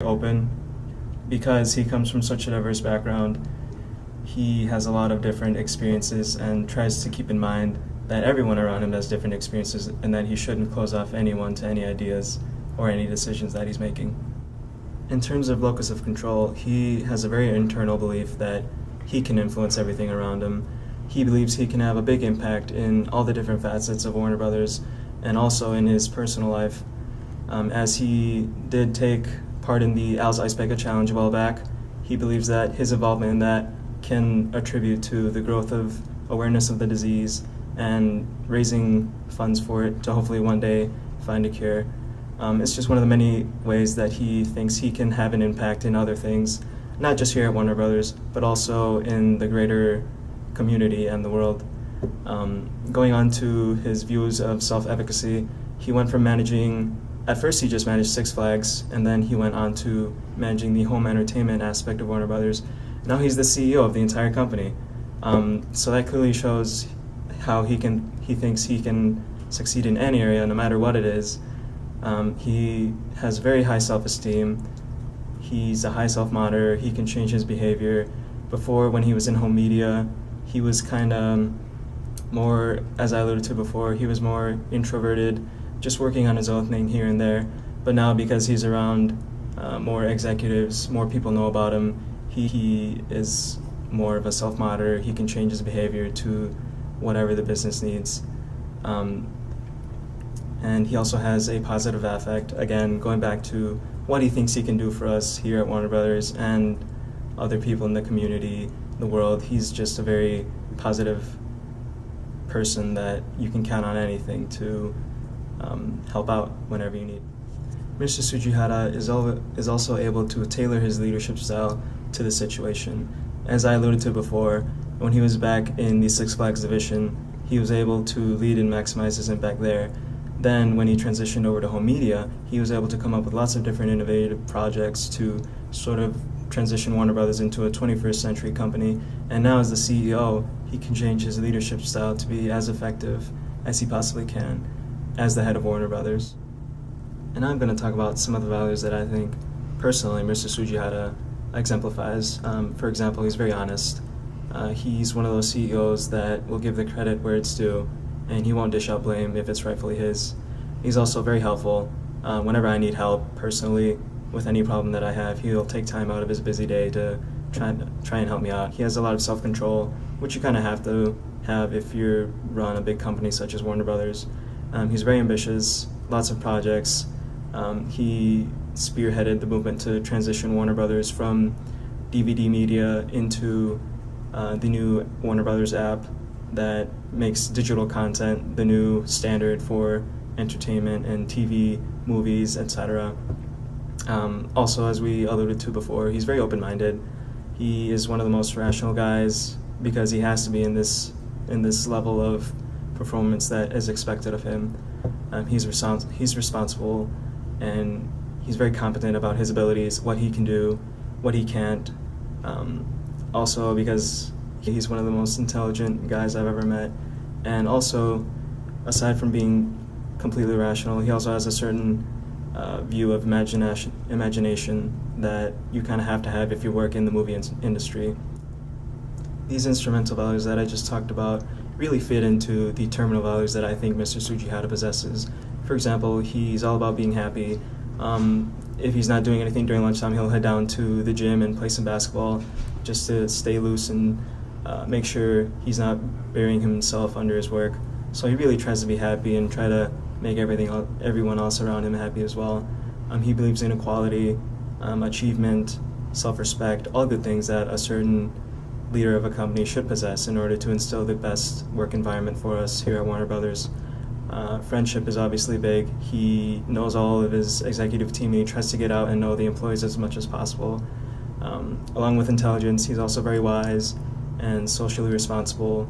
open because he comes from such a diverse background. He has a lot of different experiences and tries to keep in mind that everyone around him has different experiences and that he shouldn't close off anyone to any ideas or any decisions that he's making. In terms of locus of control, he has a very internal belief that he can influence everything around him. He believes he can have a big impact in all the different facets of Warner Brothers and also in his personal life. As he did take part in the Al's Ice Bucket Challenge a while back, he believes that his involvement in that can attribute to the growth of awareness of the disease and raising funds for it to hopefully one day find a cure. It's just one of the many ways that he thinks he can have an impact in other things, not just here at Warner Brothers, but also in the greater community and the world. Going on to his views of self-efficacy, he went from at first he just managed Six Flags, and then he went on to managing the home entertainment aspect of Warner Brothers. Now he's the CEO of the entire company. So that clearly shows how he thinks he can succeed in any area, no matter what it is. He has very high self-esteem. He's a high self-monitor. He can change his behavior. Before, when he was in home media, he was kind of more, as I alluded to before, he was more introverted, just working on his own thing here and there. But now, because he's around more executives, more people know about him, he is more of a self-monitor. He can change his behavior to whatever the business needs. And he also has a positive affect, again, going back to what he thinks he can do for us here at Warner Brothers and other people in the community, the world. He's just a very positive person that you can count on anything to help out whenever you need. Mr. Tsujihara is also able to tailor his leadership style to the situation. As I alluded to before, when he was back in the Six Flags division, he was able to lead and maximize his impact there. Then when he transitioned over to home media, he was able to come up with lots of different innovative projects to sort of transition Warner Brothers into a 21st century company. And now as the CEO, he can change his leadership style to be as effective as he possibly can as the head of Warner Brothers. And now I'm going to talk about some of the values that I think personally Mr. Tsujihara exemplifies. For example, he's very honest. He's one of those CEOs that will give the credit where it's due, and he won't dish out blame if it's rightfully his. He's also very helpful. Whenever I need help personally with any problem that I have, he'll take time out of his busy day to try and help me out. He has a lot of self-control, which you kind of have to have if you run a big company such as Warner Brothers. He's very ambitious, lots of projects. He spearheaded the movement to transition Warner Brothers from DVD media into the new Warner Brothers app that makes digital content the new standard for entertainment and TV, movies, etc. Also, as we alluded to before, he's very open-minded. He is one of the most rational guys because he has to be in this level of performance that is expected of him. He's responsible, and he's very competent about his abilities, what he can do, what he can't. Also, because he's one of the most intelligent guys I've ever met. And also, aside from being completely rational, he also has a certain view of imagination that you kind of have to have if you work in the movie industry. These instrumental values that I just talked about really fit into the terminal values that I think Mr. Tsujihara possesses. For example, he's all about being happy. If he's not doing anything during lunchtime, he'll head down to the gym and play some basketball just to stay loose and make sure he's not burying himself under his work. So he really tries to be happy and try to make everyone else around him happy as well. He believes in equality, achievement, self-respect, all good things that a certain leader of a company should possess in order to instill the best work environment for us here at Warner Brothers. Friendship is obviously big. He knows all of his executive team, and he tries to get out and know the employees as much as possible. Along with intelligence, he's also very wise and socially responsible.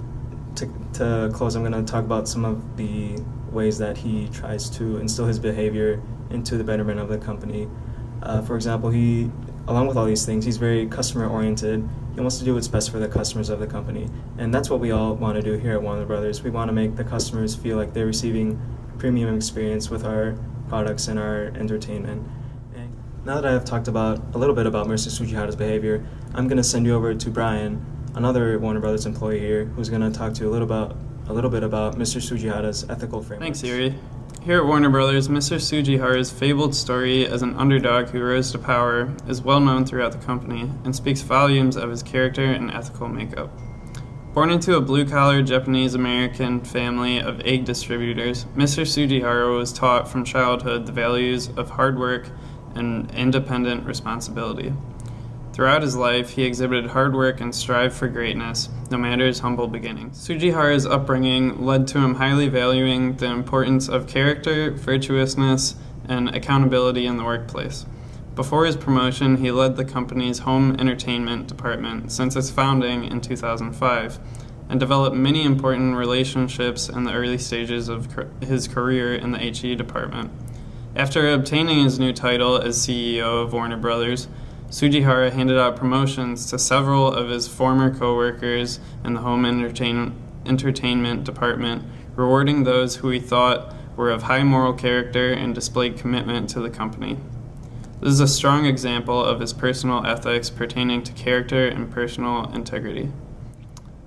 To close, I'm going to talk about some of the ways that he tries to instill his behavior into the betterment of the company. For example, along with all these things, he's very customer-oriented. He wants to do what's best for the customers of the company. And that's what we all want to do here at Warner Brothers. We want to make the customers feel like they're receiving premium experience with our products and our entertainment. Now that I have talked about a little bit about Mr. Tsujihara's behavior, I'm going to send you over to Brian, another Warner Brothers employee here, who's going to talk to you a little bit about Mr. Tsujihara's ethical framework. Thanks, Yuri. Here at Warner Brothers, Mr. Tsujihara's fabled story as an underdog who rose to power is well known throughout the company and speaks volumes of his character and ethical makeup. Born into a blue-collar Japanese-American family of egg distributors, Mr. Tsujihara was taught from childhood the values of hard work and independent responsibility. Throughout his life, he exhibited hard work and strived for greatness, no matter his humble beginnings. Tsujihara's upbringing led to him highly valuing the importance of character, virtuousness, and accountability in the workplace. Before his promotion, he led the company's home entertainment department since its founding in 2005, and developed many important relationships in the early stages of his career in the HE department. After obtaining his new title as CEO of Warner Brothers, Tsujihara handed out promotions to several of his former co-workers in the home entertainment department, rewarding those who he thought were of high moral character and displayed commitment to the company. This is a strong example of his personal ethics pertaining to character and personal integrity.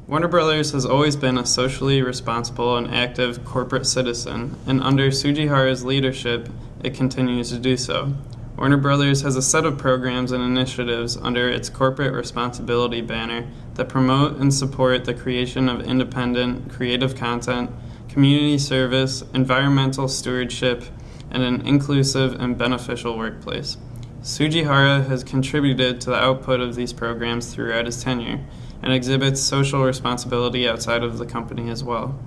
Warner Brothers has always been a socially responsible and active corporate citizen, and under Tsujihara's leadership, it continues to do so. Warner Brothers has a set of programs and initiatives under its corporate responsibility banner that promote and support the creation of independent, creative content, community service, environmental stewardship, and an inclusive and beneficial workplace. Tsujihara has contributed to the output of these programs throughout his tenure, and exhibits social responsibility outside of the company as well.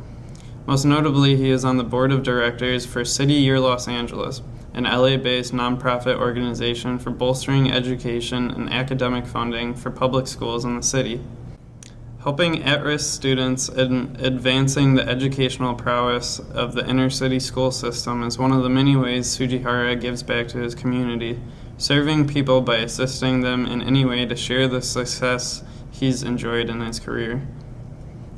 Most notably, he is on the board of directors for City Year Los Angeles, an LA-based nonprofit organization for bolstering education and academic funding for public schools in the city. Helping at-risk students in advancing the educational prowess of the inner-city school system is one of the many ways Tsujihara gives back to his community, serving people by assisting them in any way to share the success he's enjoyed in his career.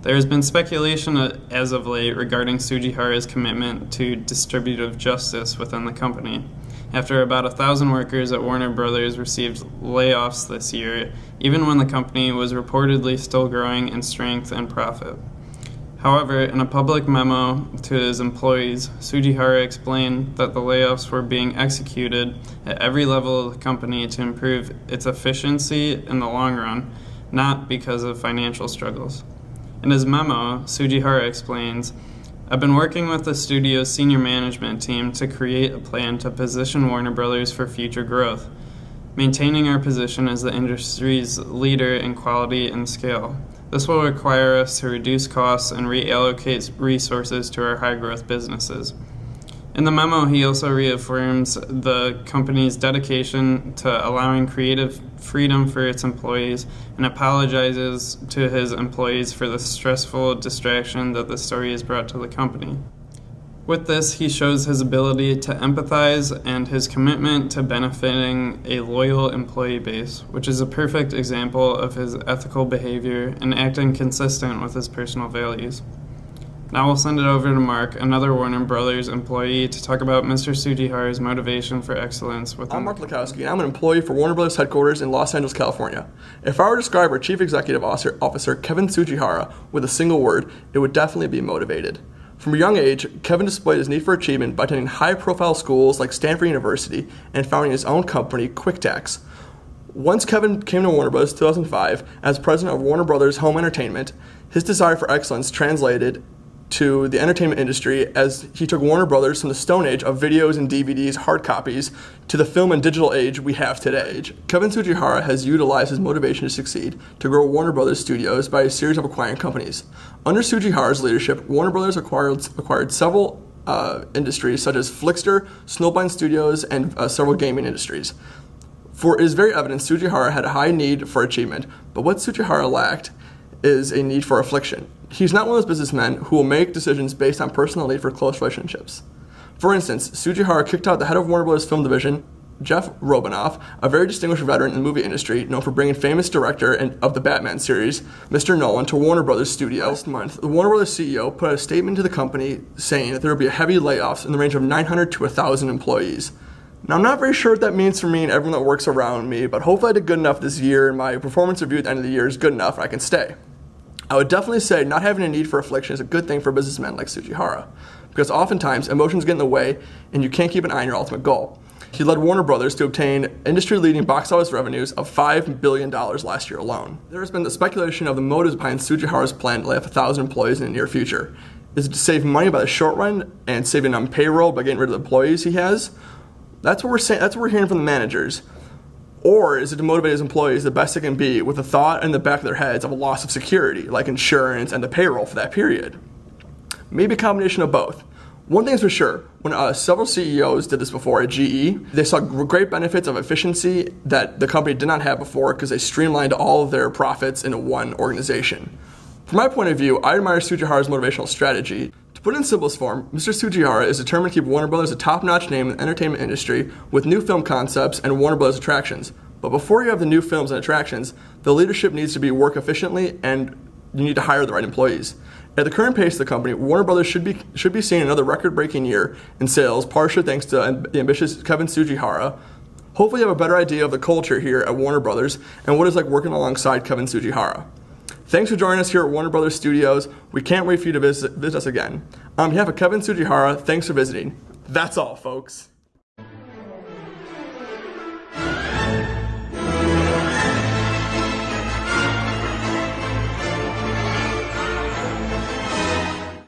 There has been speculation as of late regarding Tsujihara's commitment to distributive justice within the company. After about 1,000 workers at Warner Brothers received layoffs this year, even when the company was reportedly still growing in strength and profit. However, in a public memo to his employees, Tsujihara explained that the layoffs were being executed at every level of the company to improve its efficiency in the long run, not because of financial struggles. In his memo, Tsujihara explains, "I've been working with the studio's senior management team to create a plan to position Warner Brothers for future growth, maintaining our position as the industry's leader in quality and scale. This will require us to reduce costs and reallocate resources to our high-growth businesses." In the memo, he also reaffirms the company's dedication to allowing creative freedom for its employees and apologizes to his employees for the stressful distraction that the story has brought to the company. With this, he shows his ability to empathize and his commitment to benefiting a loyal employee base, which is a perfect example of his ethical behavior and acting consistent with his personal values. Now we'll send it over to Mark, another Warner Brothers employee, to talk about Mr. Tsujihara's motivation for excellence within. I'm Mark Lukowski, and I'm an employee for Warner Brothers headquarters in Los Angeles, California. If I were to describe our Chief Executive Officer, Kevin Tsujihara, with a single word, it would definitely be motivated. From a young age, Kevin displayed his need for achievement by attending high-profile schools like Stanford University and founding his own company, QuickTax. Once Kevin came to Warner Bros. 2005 as president of Warner Brothers Home Entertainment, his desire for excellence translated to the entertainment industry as he took Warner Brothers from the stone age of videos and DVDs, hard copies, to the film and digital age we have today. Kevin Tsujihara has utilized his motivation to succeed to grow Warner Brothers Studios by a series of acquiring companies. Under Tsujihara's leadership, Warner Brothers acquired several industries such as Flickster, Snowblind Studios, and several gaming industries. For it is very evident Tsujihara had a high need for achievement, but what Tsujihara lacked is a need for affliction. He's not one of those businessmen who will make decisions based on personal need for close relationships. For instance, Tsujihara kicked out the head of Warner Bros. Film division, Jeff Robinoff, a very distinguished veteran in the movie industry, known for bringing famous director of the Batman series, Mr. Nolan, to Warner Bros. Studio. Last month, the Warner Bros. CEO put out a statement to the company saying that there would be heavy layoffs in the range of 900 to 1,000 employees. Now, I'm not very sure what that means for me and everyone that works around me, but hopefully I did good enough this year and my performance review at the end of the year is good enough and I can stay. I would definitely say not having a need for affliction is a good thing for businessmen like Tsujihara, because oftentimes emotions get in the way and you can't keep an eye on your ultimate goal. He led Warner Brothers to obtain industry-leading box office revenues of $5 billion last year alone. There has been the speculation of the motives behind Tsujihara's plan to lay off 1,000 employees in the near future. Is it to save money by the short run and saving on payroll by getting rid of the employees he has? That's what we're saying. That's what we're hearing from the managers. Or is it to motivate his employees the best it can be with a thought in the back of their heads of a loss of security, like insurance and the payroll for that period? Maybe a combination of both. One thing's for sure, when several CEOs did this before at GE, they saw great benefits of efficiency that the company did not have before because they streamlined all of their profits into one organization. From my point of view, I admire Tsujihara's motivational strategy. To put it in simplest form, Mr. Tsujihara is determined to keep Warner Brothers a top-notch name in the entertainment industry with new film concepts and Warner Brothers attractions. But before you have the new films and attractions, the leadership needs to work efficiently and you need to hire the right employees. At the current pace of the company, Warner Brothers should be seeing another record-breaking year in sales, partially thanks to the ambitious Kevin Tsujihara. Hopefully you have a better idea of the culture here at Warner Brothers and what it's like working alongside Kevin Tsujihara. Thanks for joining us here at Warner Brothers Studios. We can't wait for you to visit us again. On behalf of Kevin Tsujihara, thanks for visiting. That's all, folks.